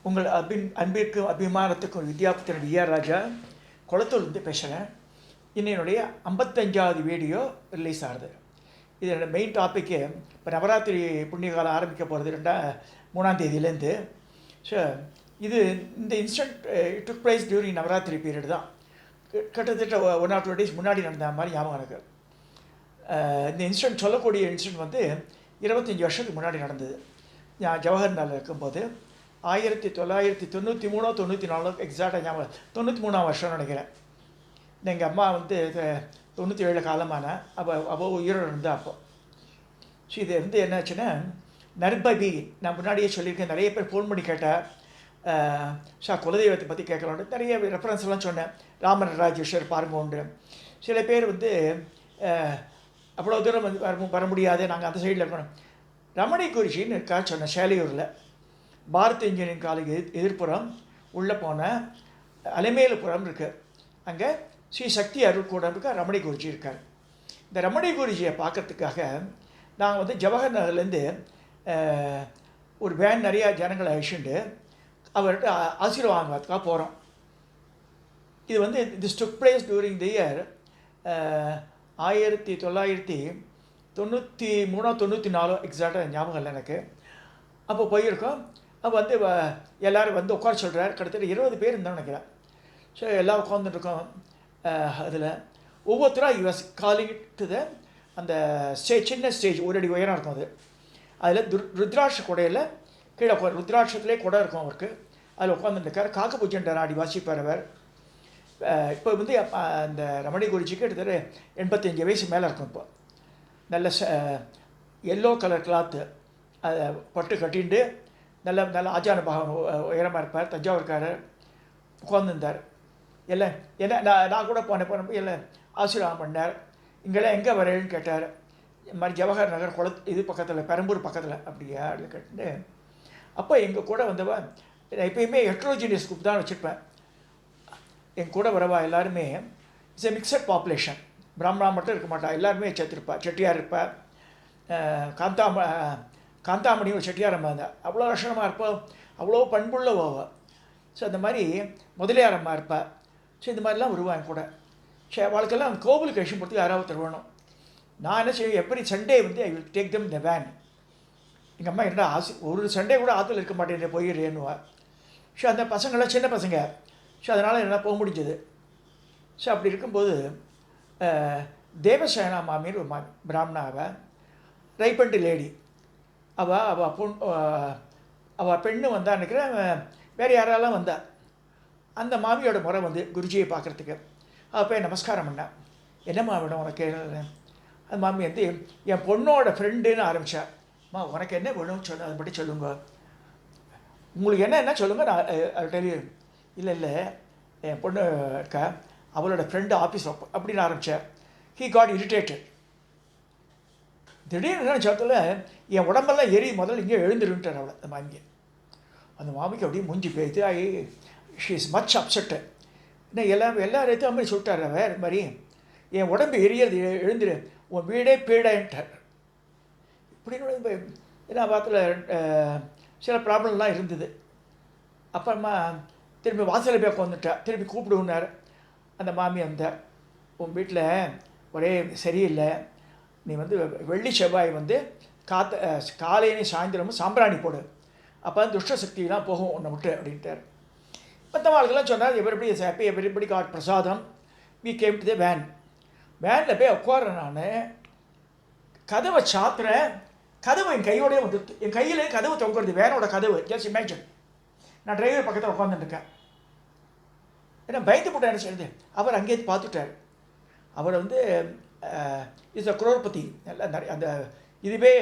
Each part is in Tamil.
உங்கள் அன்பிற்கும் அபிமானத்துக்கும் வித்யாபுத்திரன் வி.ஆர். ராஜா குளத்தூர்லேருந்து பேசுகிறேன். என்னுடைய 55வது வீடியோ ரிலீஸ் ஆகுது. இதோட மெயின் டாப்பிக்கு இப்போ நவராத்திரி புண்ணிய காலம் ஆரம்பிக்க போகிறது 3ஆம் தேதியிலேருந்து. ஸோ இது இந்த இன்சிடென்ட் டுக் ப்ளேஸ் டியூரிங் நவராத்திரி பீரியட் தான். கிட்டத்தட்ட 1 or 2 days முன்னாடி நடந்த மாதிரி ஞாபகம் எனக்கு. இந்த இன்சிடென்ட் சொல்லக்கூடிய இன்சிடென்ட் வந்து 25 வருஷத்துக்கு முன்னாடி நடந்தது. நான் ஜவஹர்லால் இருக்கும்போது 1993-94 எக்ஸாக்டாக ஞாபகம், 93ஆம் வருஷம் நினைக்கிறேன். எங்கள் அம்மா வந்து 97 காலமான அவள் உயிரோடு இருந்தால் அப்போ. ஸோ இது வந்து என்னாச்சுன்னா, நர்பவி நான் முன்னாடியே சொல்லியிருக்கேன். நிறைய பேர் ஃபோன் பண்ணி கேட்டால் குலதெய்வத்தை பற்றி கேட்கலான்னு நிறைய ரெஃபரன்ஸ்லாம் சொன்னேன். ராமநடராஜேஸ்வர் பாருங்க உண்டு. சில பேர் வந்து அவ்வளோ தூரம் வந்து வர முடியாது, நாங்கள் அந்த சைடில் இருக்கணும். ரமணி குருஜின்னு இருக்கா சொன்னேன். சேலையூரில் பாரத் இன்ஜினியரிங் காலேஜ் எதிர்ப்புறம் உள்ளே போன அலைமேலுப்புறம் இருக்குது. அங்கே ஸ்ரீ சக்தி அருட்கூடமுக்கு ரமணி குருஜி இருக்கார். இந்த ரமணி குருஜியை பார்க்கறதுக்காக நாங்கள் வந்து ஜவஹர் நகர்லேருந்து ஒரு வேன் நிறையா ஜனங்களை அழிச்சுட்டு அவர்கிட்ட ஆசீர்வாதம் வாங்குறதுக்காக போகிறோம். இது வந்து this took place during the year 1993-94 எக்ஸாக்டாக ஞாபகம் இல்லை எனக்கு. அப்போ போயிருக்கோம். அப்போ வந்து எல்லோரும் வந்து உட்கார சொல்கிறார். கிட்டத்தட்ட 20 பேர் இருந்தால் நினைக்கிறேன். ஸோ எல்லாம் உட்காந்துருக்கோம். அதில் ஒவ்வொருத்தராக யூஎஸ் காலிங் டு த அந்த சின்ன ஸ்டேஜ், ஒரு அடி உயரம் இருக்கும் அது. அதில் ருத்ராட்ச கொடையில் கீழே ருத்ராட்சத்துலேயே கொடை இருக்கும் அவருக்கு. அதில் உட்காந்துருக்கார். காக்க பூஜன்றார் ஆடி வாசிப்பார் அவர். இப்போ வந்து அந்த ரமணி குருஜிக்கு கிட்டத்தட்ட 85 வயசு மேலே இருக்கும். இப்போ நல்ல எல்லோ கலர் கிளாத்து அதை பட்டு கட்டிண்டு நல்ல ஆச்சார பாகம் உயரமாக இருப்பார். தஞ்சாவூர்காரர் உட்காந்துருந்தார். எல்லாம் என்ன நான் கூட போனப்போ எல்லாம் ஆசீர்வாதம் பண்ணார். இங்கெல்லாம் எங்கே வரேன்னு கேட்டார். இந்த மாதிரி ஜவஹர் நகர் இது பக்கத்தில், பெரம்பூர் பக்கத்தில் அப்படியா அப்படின்னு கேட்டு. அப்போ எங்கள் கூட வந்தவா எப்பயுமே ஹெட்ரோஜினியஸ் குரூப் தான் வச்சுருப்பேன். எங்கள் கூட வரவா எல்லாருமே இட்ஸ் எ மிக்சட் பாப்புலேஷன். பிராமணா மட்டும் இருக்க மாட்டா, எல்லாருமே சேர்த்துருப்பா. செட்டியார் இருப்பா, காந்தாமணி ஒரு செட்டியார் அம்மா இருந்தால் அவ்வளோ லட்சணமாக இருப்போம், அவ்வளோ பண்புள்ள போவா. ஸோ அந்த மாதிரி முதலியார் அம்மா இருப்பா. ஸோ இந்த மாதிரிலாம் வருவாங்க கூட. ஸோ அவளுக்கெல்லாம் கோவிலுக்கு விஷயம் பொறுத்து யாராவது தருவணும். நான் என்ன செய்வேன், எப்படி சண்டே வந்து ஐ வில் டேக் தம் இந்த வேன். எங்கள் அம்மா என்ன ஒரு சண்டே கூட ஆற்றுல இருக்க மாட்டேன் போயிடுறேன்னுவா. ஸோ அந்த பசங்களாம் சின்ன பசங்க. ஸோ அதனால் என்னால் போக முடிஞ்சது. ஸோ அப்படி இருக்கும்போது தேவசேனா மாமின்னு ஒரு பிராமணாவை ரைப்பண்டி லேடி அவள் பெண்ணு வந்தா நினைக்கிறேன். வேறு யாரெல்லாம் வந்தா. அந்த மாமியோட முறை வந்து குருஜியை பார்க்குறதுக்கு அவள் போய் நமஸ்காரம் பண்ணா. என்னம்மா வேணும் உனக்கு? அந்த மாமி வந்து என் பொண்ணோட ஃப்ரெண்டுன்னு ஆரம்பித்தா. அம்மா உனக்கு என்ன வேணும்னு சொன்ன அதை பற்றி சொல்லுங்க, உங்களுக்கு என்ன சொல்லுங்கள், நான் அது தெரியும். இல்லை என் பொண்ணு இருக்கா, அவளோட ஃப்ரெண்டு ஆஃபீஸ் அப்படின்னு ஆரம்பித்தார். He got irritated. திடீர்னு நேரத்தில் என் உடம்பெல்லாம் முதல்ல இங்கே எழுந்துருன்ட்டார் அவளை. அந்த மாமிக்கு அப்படியே மூஞ்சி போயிடுது. She is much upset. இன்னும் எல்லாரையும் மாதிரி சொல்லிட்டார். வேறு மாதிரி என் உடம்பு எரியறது, எழுந்துரு, உன் வீடே பீடான்ட்டார். இப்படின்னு ஏன்னா வாரத்தில் சில ப்ராப்ளம்லாம் இருந்தது. அப்புறமா திரும்பி வாசலில் போய் உட்காந்துட்டா. திரும்பி கூப்பிடுனார். அந்த மாமி வந்தார். உன் வீட்டில் ஒரே சரியில்லை, நீ வந்து வெள்ளி செவ்வாய் வந்து காலையிலையும் சாயந்தரமும் சாம்பிராணி போடு, அப்போ தான் துஷ்ட சக்தியெலாம் போகும் உன்னை விட்டு அப்படின்ட்டார். மற்றவாளுக்கெல்லாம் சொன்னார் எவ்ரிபடி காட் பிரசாதம். வி கேம் டு த வேனில் போய் உட்கார்றேன். நான் கதவை சாத்துறேன். கதவு என் கையோடய வந்துடுது. என் கையில் கதவு தொங்குறது, வேனோட கதவு. Just imagine. நான் டிரைவர் பக்கத்தில் உட்காந்துட்டுருக்கேன். ஏன்னா பயந்து போட்டேன். என்ன செய்யுது, அவர் அங்கேயிருந்து பார்த்துட்டார். அவர் வந்து இஸ் அ குரோர்பதி. நல்லா நிறைய அந்த இதுவே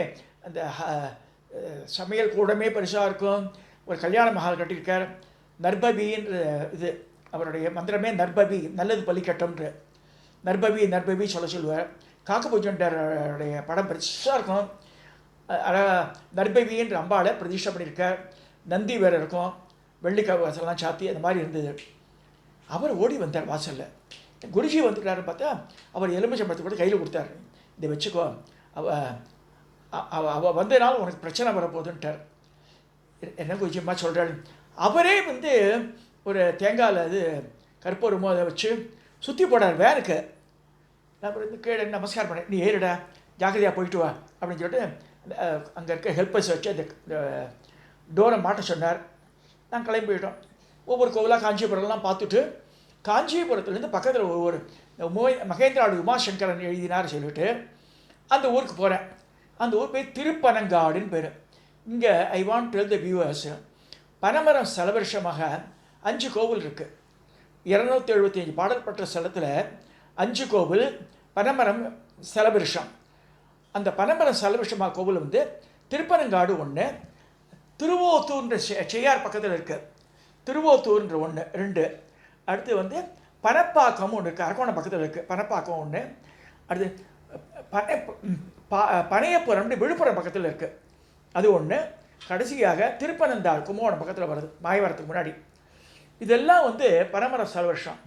அந்த சமையல் கூடமே பெருசாக இருக்கும். ஒரு கல்யாண மஹால் கட்டியிருக்கார். நர்பவின்ற இது அவருடைய மந்திரமே நர்பவி, நல்லது பள்ளிக்கட்டம்ன்ற நர்பவி சொல்லுவார். காக்கபூஜன்டருடைய படம் பெருசாக இருக்கும். நர்பவின்ற அம்பாளை பிரதிஷ்டை பண்ணியிருக்கார். நந்தி வேறு இருக்கும், வெள்ளி வாசல்லாம் சாத்தி அந்த மாதிரி இருந்தது. அவர் ஓடி வந்தார் வாசலில். குருஜி வந்துட்டாருன்னு பார்த்தா அவர் எலுமிச்சம்பழத்தை கூட கையில் கொடுத்தார். இதை வச்சுக்கோ, அவள் வந்ததுனால உனக்கு பிரச்சனை வரப்போகுதுன்ட்டார். என்ன குருஜிம்மா சொல்கிறாள், அவரே வந்து ஒரு தேங்காயில் அது கற்பூரமோ அதை வச்சு சுற்றி போடார் வேனுக்கு. நான் வந்து கீழே நமஸ்காரம் பண்ணேன், நீ ஏறிடா ஜாக்கிரதையாக போயிட்டு வா அப்படின்னு சொல்லிட்டு அங்கே இருக்க ஹெல்ப்பர்ஸ் வச்சு அந்த டோரை மாட்ட சொன்னார். நாங்கள் கிளம்பி போயிட்டோம். ஒவ்வொரு கோவிலாக காஞ்சிபுரம்லாம் பார்த்துட்டு காஞ்சிபுரத்துலேருந்து பக்கத்தில் ஒவ்வொரு மகேந்திராடு உமாசங்கரன் எழுதினார் சொல்லிவிட்டு அந்த ஊருக்கு போகிறேன். அந்த ஊர் பேர் திருப்பனங்காடுன்னு பேர். இங்கே I want tell the viewers, பனைமரம் செலவருஷமாக 5 கோவில் இருக்குது. 275 பாடல் பெற்ற ஸ்தலத்தில் 5 கோவில் பனைமரம் செலவருஷம். அந்த பனைமரம் செலவருஷமாக கோவில் வந்து திருப்பனங்காடு ஒன்று, திருவோத்தூர்ன்ற செய்யார் பக்கத்தில் இருக்குது, திருவோத்தூர்ன்ற ஒன்று 2, அடுத்து வந்து பனப்பாக்கம் ஒன்று இருக்குது, அரக்கோணம் பக்கத்தில் இருக்குது, பனப்பாக்கம் ஒன்று, அடுத்து பனையப்புறம்னு விழுப்புரம் பக்கத்தில் இருக்குது அது ஒன்று, கடைசியாக திருப்பனந்தாள் கும்பகோணம் பக்கத்தில் வருது மாயவரத்துக்கு முன்னாடி. இதெல்லாம் வந்து பனைமரம் செலவருஷம்.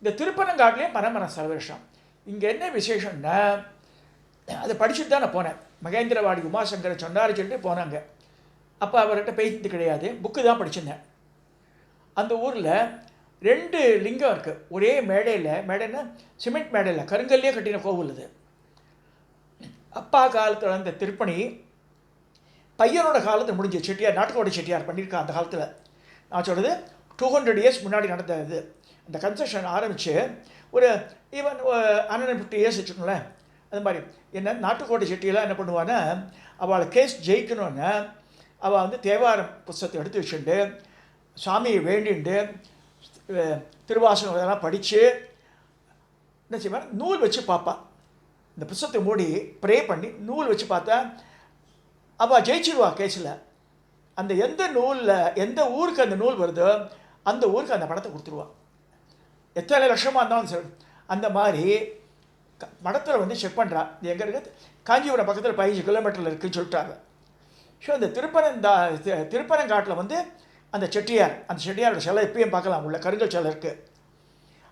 இந்த திருப்பனங்காட்டிலே பனைமரம் செலவருஷம். இங்கே என்ன விசேஷம்னா, அதை படிச்சுட்டு தான் நான் போனேன். மகேந்திரவாடி உமாசங்கரை சொன்னார் சொல்லிட்டு போனாங்க. அப்போ அவர்கிட்ட பேசிட்டு கிடையாது, புக்கு தான் படிச்சிருந்தேன். அந்த ஊரில் 2 லிங்கம் இருக்குது ஒரே மேடையில். மேடைன்னா சிமெண்ட் மேடையில் கருங்கல்லே கட்டின கோவில் இது. அப்பா காலத்தில் அந்த திருப்பணி பையனோட காலத்தில் முடிஞ்ச செட்டியார், நாட்டுக்கோட்டை செட்டியார் பண்ணியிருக்கான் அந்த காலத்தில். நான் சொல்கிறது 200 இயர்ஸ் முன்னாடி நடந்த இது. அந்த கன்ஸ்ட்ரக்ஷன் ஆரம்பித்து ஒரு ஈவன் 150 இயர்ஸ் வச்சுக்கோங்களேன். அது மாதிரி என்ன நாட்டுக்கோட்டை செட்டியெல்லாம் என்ன பண்ணுவான்னா, அவளை கேஸ் ஜெயிக்கணுன்னு அவள் வந்து தேவாரம் புஸ்தகத்தை எடுத்து வச்சுட்டு சாமியை வேண்டிண்டு திருவாசகம் இதெல்லாம் படித்து என்ன செய்வான், நூல் வச்சு பார்ப்பாள். இந்த புஸ்தகத்தை மூடி ப்ரே பண்ணி நூல் வச்சு பார்த்தா அவள் ஜெயிச்சிடுவா கேஸில். அந்த எந்த நூலில் எந்த ஊருக்கு அந்த நூல் வருதோ அந்த ஊருக்கு அந்த பணத்தை கொடுத்துருவான். எத்தனை லட்சமாக இருந்தாலும் சரி. அந்த மாதிரி மடத்தில் வந்து செக் பண்ணுறா. இது எங்கே இருக்குது, காஞ்சிபுரம் பக்கத்தில் 15 கிலோமீட்டரில் இருக்குதுன்னு சொல்லிட்டாங்க. ஸோ அந்த திருப்பனங்காட்டில் வந்து அந்த செட்டியாரோட சிலை எப்பயும் பார்க்கலாம், உள்ள கருங்கல் சிலை இருக்குது.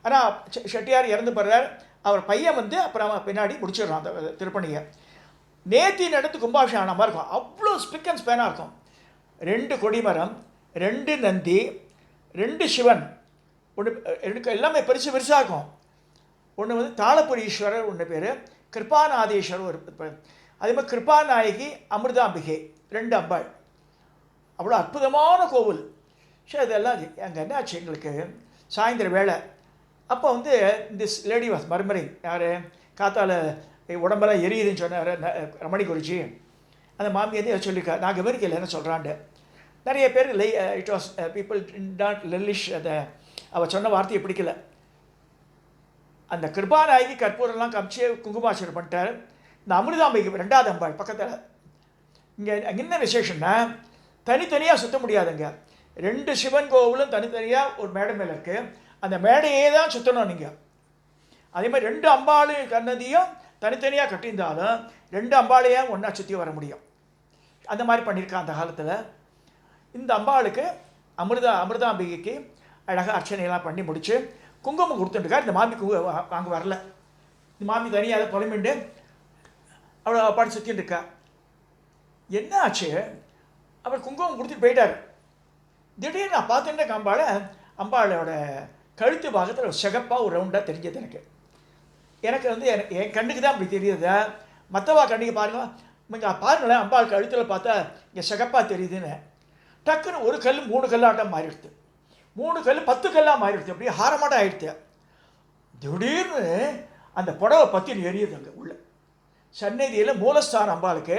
ஆனால் செட்டியார் இறந்து போகிறார். அவர் பையன் வந்து அப்புறம் பின்னாடி முடிச்சிடுறான் அந்த திருப்பணியை. நேத்தி நடத்து கும்பாபிஷேகம் ஆன மாதிரி இருக்கும். அவ்வளோ ஸ்பிக் அண்ட் ஸ்பேனாக இருக்கும். 2 கொடிமரம், 2 நந்தி, 2 சிவன், ஒன்று எல்லாமே பெருசாக இருக்கும். ஒன்று வந்து தாளபுரீஸ்வரர் ஒன்று பேர், கிருபாநாதீஸ்வரர் ஒரு, அதே மாதிரி கிருபாநாயகி அமிர்தாம்பிகை 2 அம்பாள். அவ்வளோ அற்புதமான கோவில். சரி, அதெல்லாம் அங்கே என்ன ஆச்சு எங்களுக்கு சாயந்தர வேலை. அப்போ வந்து திஸ் லேடி வாஸ் மர்மரிங். யார் காத்தால் உடம்பெல்லாம் எரியுதுன்னு சொன்னார் ரமணி குறிச்சி. அந்த மாமி வந்து சொல்லியிருக்கா, நான் கவனிக்கல என்ன சொல்கிறான்ட்டு. நிறைய பேர் இட் வாஸ் பீப்புள் நாட் லெல்லிஷ். அதை அவள் சொன்ன வார்த்தையை பிடிக்கல. அந்த கிருபாநாயகி கற்பூரெல்லாம் காமிச்சு குங்குமாச்சரம் பண்ணிட்டார். இந்த அமிர்தாம்பிகை 2வது அம்பாள் பக்கத்தில். இங்கே என்ன விசேஷம்னா, தனித்தனியாக சுற்ற முடியாதுங்க. 2 சிவன் கோவிலும் தனித்தனியாக ஒரு மேடை மேலே இருக்குது. அந்த மேடையே தான் சுற்றணும் நீங்கள். அதே மாதிரி 2 அம்பாள் கண்ணதியும் தனித்தனியாக கட்டியிருந்தாலும் 2 அம்பாளையும் ஒன்றா சுற்றி வர முடியும். அந்த மாதிரி பண்ணியிருக்கான் அந்த காலத்தில். இந்த அம்பாளுக்கு அமிர்தாம்பிகைக்கு அழகாக அர்ச்சனையெல்லாம் பண்ணி முடித்து குங்குமம் கொடுத்துட்டுருக்கார். இந்த மாமி அங்கே வரல. இந்த மாமி தனியாக புலம்பிண்டு அவ்வளோ பாட்டு சுற்றின்னு இருக்கா. என்ன ஆச்சு, அவர் குங்குமம் கொடுத்துட்டு போயிட்டார். திடீர்னு நான் பார்த்துட்டேன் அம்பாளோட கழுத்து பாகத்தில் சிகப்பாக ஒரு ரவுண்டாக தெரிஞ்சது எனக்கு வந்து என் கண்ணுக்கு தான் அப்படி தெரியுது. மற்றவா கண்ணுக்கு பாருங்கள், இங்கே பாருங்களேன், அம்பாள் கழுத்தில் பார்த்தா இங்கே சிகப்பாக தெரியுதுன்னு. டக்குன்னு ஒரு கல் 3 கல்லாட்டம் மாறிடுது, 3 கல் 10 கல்லாக மாறிடுது, அப்படியே ஹாரமாட்டம் ஆகிடுது. திடீர்னு அந்த புடவை பற்றின்னு எரியுது. அங்கே உள்ள சந்நிதியில் மூலஸ்தானம் அம்பாளுக்கு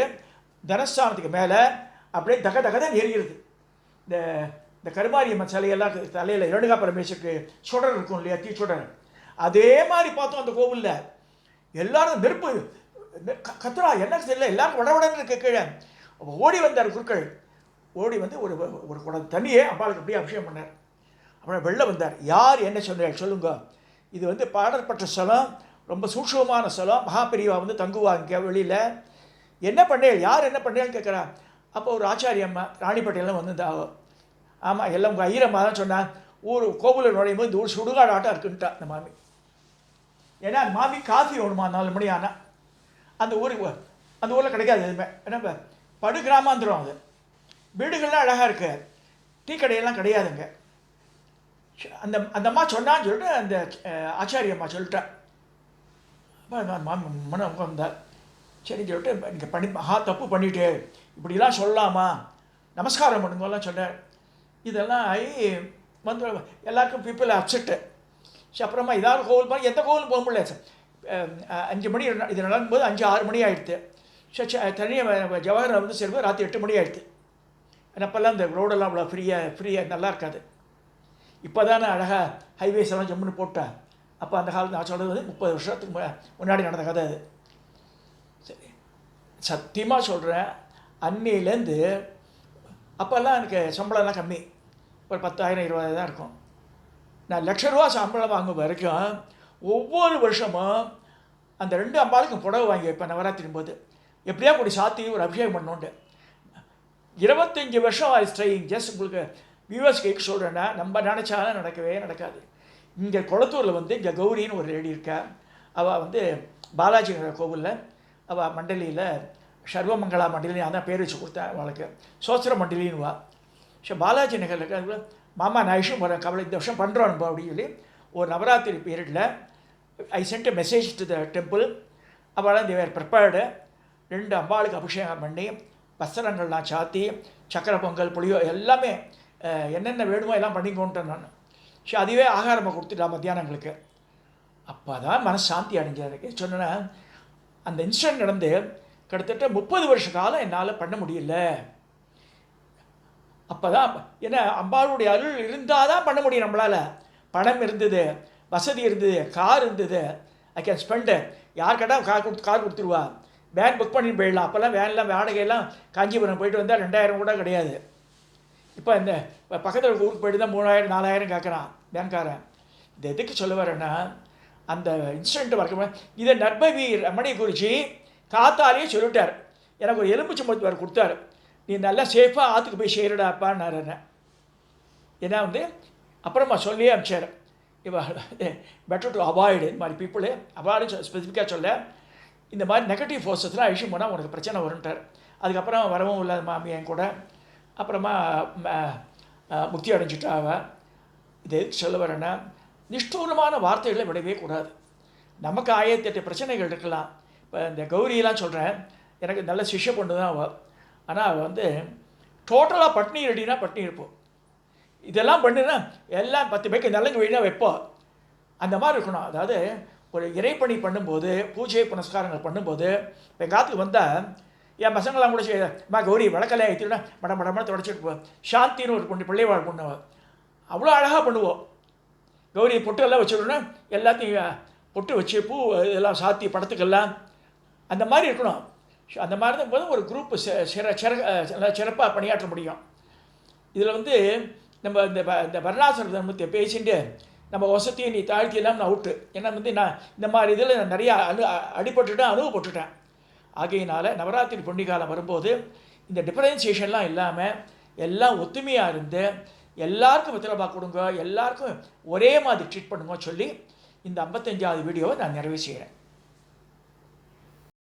தனஸ்தானத்துக்கு மேலே அப்படியே தகதான் எரியுது. இந்த கருமாரியம்மன் சிலையெல்லாம் தலையில் ரேணுகா பரமேஸ்வருக்கு சுடர் இருக்கும் இல்லையா, தீ சுடர், அதே மாதிரி பார்த்தோம் அந்த கோவிலில். எல்லாரும் நெருப்பு கத்துறா, என்ன தெரியல, எல்லாரும் வடவடன்னு இருக்க. கீழே ஓடி வந்தார் குருக்கள். ஓடி வந்து ஒரு குடம் தண்ணியே அம்பாளுக்கு அப்படியே அபிஷேகம் பண்ணார். அப்புறம் வெளில வந்தார். யார் என்ன சொன்னார் சொல்லுங்க, இது வந்து பாடற்பட்ட ஸ்தலம், ரொம்ப சூட்சமான ஸ்தலம், மகாபெரிவா வந்து தங்குவாங்க வெளியில். என்ன பண்ணேன், யார் என்ன பண்ணேன்னு கேட்குறா. அப்போ ஒரு ஆச்சாரிய அம்மா ராணிப்பேட்டையெல்லாம் வந்து ஆமாம் எல்லாம் உங்கள் ஐயரம்மா தான் சொன்னான், ஊர் கோவிலில் நுழையும் போது இந்த ஊர் சுடுகாடு ஆட்டம் இருக்குன்ட்டா அந்த மாமி. ஏன்னா அந்த மாமி காஃபி வேணுமா 4 மணி ஆனால் அந்த ஊரில் கிடைக்காது எதுவுமே. ஏன்னா படு கிராமாந்திரம் அது. வீடுகள்லாம் அழகாக இருக்குது. டீ கடையெல்லாம் கிடையாதுங்க. அந்த அந்த அம்மா சொன்னான்னு சொல்லிட்டு அந்த ஆச்சாரிய அம்மா சொல்லிட்டேன். அப்போ நான் மன வந்தார். சரின்னு சொல்லிட்டு நீங்கள் தப்பு பண்ணிவிட்டு இப்படிலாம் சொல்லலாமா, நமஸ்காரம் பண்ணுங்கலாம் சொன்னார். இதெல்லாம் ஆகி வந்து எல்லாருக்கும் பீப்புள் அப்செட்டு. சரி, அப்புறமா ஏதாவது கோவில் போனால் எந்த கோவிலும் போக முடியல சார். 5 மணி இது நடக்கும்போது 5-6 மணி ஆகிடுது. சரி, தனியாக ஜவஹர் வந்து சேரும்போது ராத்திரி 8 மணி ஆகிடுது. அப்போல்லாம் இந்த ரோடெல்லாம் அவ்வளோ ஃப்ரீயாக நல்லா இருக்காது. இப்போ தானே அழகாக ஹைவேஸ் எல்லாம் ஜம்முன்னு போட்டேன். அப்போ அந்த காலத்தில் நான் சொல்கிறது வந்து 30 வருஷத்துக்கு முன்னாடி நடந்த கதை அது. சரி, சத்தியமாக சொல்கிறேன், அன்னிலேருந்து அப்போல்லாம் எனக்கு சம்பளம்லாம் கம்மி, ஒரு 10,000-20,000 தான் இருக்கும். நான் ₹1,00,000 சம்பளம் வாங்கும் வரைக்கும் ஒவ்வொரு வருஷமும் அந்த 2 அம்பாளுக்கும் புடவை வாங்கி வைப்பேன். நவராத்திரி போது எப்படியா கூடி சாத்தி ஒரு அபிஷேகம் பண்ணோண்டு 25 வருஷம் ஐ ஸ்ட்ரைங். ஜஸ்ட் உங்களுக்கு வியூவர்ஸ் கேட்க சொல்கிறேன்னா, நம்ம நினச்சாலும் நடக்கவே நடக்காது. இங்கே குளத்தூரில் வந்து இங்கே கௌரின்னு ஒரு லேடி இருக்கா. அவள் வந்து பாலாஜி கோவிலில் அவள் மண்டலியில் சர்வமங்களா மண்டலி, அதான் பேர் வச்சு கொடுத்தேன் அவளுக்கு. சோஸ்திர மண்டலின்னுவா. ஸோ பாலாஜி நகரில் இருக்க மாமா நான் விஷயம் போகிறேன், கவலை இந்த வருஷம் பண்ணுறோம் அப்படின்னு சொல்லி ஒரு நவராத்திரி பீரியடில் I sent a message to the temple. அவள் தேவர் ப்ரிப்பேர்டு 2 அம்பாளுக்கு அபிஷேகம் பண்ணி வஸ்திரங்கள்லாம் சாத்தி சக்கரை பொங்கல் புளியோ எல்லாமே என்னென்ன வேணுமோ எல்லாம் பண்ணிக்கோன்ட்டேன் நான். ஸோ அதுவே ஆகாரமாக கொடுத்துட்டா மத்தியானங்களுக்கு. அப்போ தான் மனசு சாந்தி அடைஞ்சதுக்கு சொன்னேன்னா, அந்த இன்சிடென்ட் நடந்து கிட்டத்தட்ட 30 வருஷ காலம் என்னால் பண்ண முடியல. அப்போ தான் ஏன்னா அம்பாளுடைய அருள் இருந்தால் தான் பண்ண முடியும் நம்மளால். பணம் இருந்தது, வசதி இருந்தது, கார் இருந்தது, ஐ கேன் ஸ்பெண்டு. யார் கேட்டால் கார் கொடுத்துருவா. வேன் புக் பண்ணி போயிடலாம். அப்போல்லாம் வேன்லாம் வாடகையெல்லாம் காஞ்சிபுரம் போயிட்டு வந்தால் 2,000 கூட கிடையாது. இப்போ இந்த பக்கத்தில் ஊருக்கு போயிட்டு தான் 3,000-4,000 கேட்குறான் வேன்காரன். இது எதுக்கு சொல்ல வரேன்னா, அந்த இன்சிடென்ட் வரக்க இதை நர்பவி ரமணி குருஜி காத்தாலேயே சொல்லிட்டார். எனக்கு ஒரு எலும்புச்சம்பழத்து வேறு கொடுத்தாரு. நீ நல்லா சேஃபாக ஆற்றுக்கு போய் சேருடாப்பான்னாரு என்ன. ஏன்னா வந்து அப்புறமா சொல்லியே அனுப்பிச்சார், இப்போ பெட்டர் டு அவாய்டு இந்த மாதிரி பீப்புளு. அவாய்டு ஸ்பெசிஃபிக்காக சொல்ல, இந்த மாதிரி நெகட்டிவ் ஃபோர்ஸஸ்லாம் அழிச்சு போனால் உனக்கு பிரச்சனை வரும்ட்டார். அதுக்கப்புறம் வரவும் இல்லாத மாமி என் கூட அப்புறமா முக்தி அடைஞ்சிட்டா அவள். இது எதுக்கு சொல்ல வரேன்னா, நிஷ்டூரமான வார்த்தைகளை விடவே கூடாது. நமக்கு 1008 பிரச்சனைகள் இருக்கலாம். இப்போ இந்த கௌரியெல்லாம் சொல்கிறேன், எனக்கு நல்ல சிஷ்ய பொண்ணு தான் அவள். ஆனால் அவள் வந்து டோட்டலாக பட்னி ரெடினா பட்னி இருப்போம். இதெல்லாம் பண்ணுன்னா எல்லாம் 10 பேருக்கு நல்லங்க வழியாக வைப்போம். அந்த மாதிரி இருக்கணும். அதாவது ஒரு இறைப்பணி பண்ணும்போது, பூஜை புனஸ்காரங்கள் பண்ணும்போது, இப்போ எங்கள் காத்துக்கு வந்தால் என் பசங்களாம் கூட செய்யமா கௌரி வழக்கலையாக ஏற்றினா மடமடமாக தொடச்சிட்டு போ. சாந்தின்னு ஒரு பொண்ணு, பிள்ளைவாழ் பொண்ணு, அவ்வளோ அழகாக பண்ணுவோம். கௌரி பொட்டெல்லாம் வச்சுடணுன்னா எல்லாத்தையும் பொட்டு வச்சு பூ இதெல்லாம் சாத்தி படத்துக்கெல்லாம் அந்த மாதிரி இருக்கணும். அந்த மாதிரி தான் போது ஒரு குரூப்பு சிறப்பாக பணியாற்ற முடியும். இதில் வந்து நம்ம இந்த வர்ணாசிர தர்மத்தை பேசிட்டு நம்ம வசதியை நீ தாழ்த்தி இல்லாமல் அவுட்டு. ஏன்னா வந்து நான் இந்த மாதிரி இதில் நான் நிறையா அடிபட்டுட்டேன், அனுபவப்பட்டுட்டேன். ஆகையினால் நவராத்திரி பொன்னிகாலம் வரும்போது இந்த டிஃபரன்சியேஷன்லாம் இல்லாமல் எல்லாம் ஒத்துமையாக இருந்து எல்லாருக்கும் வித்திரபா கொடுங்க, எல்லாருக்கும் ஒரே மாதிரி ட்ரீட் பண்ணுங்க சொல்லி இந்த 55வது வீடியோவை நான் நிறைவு செய்கிறேன்.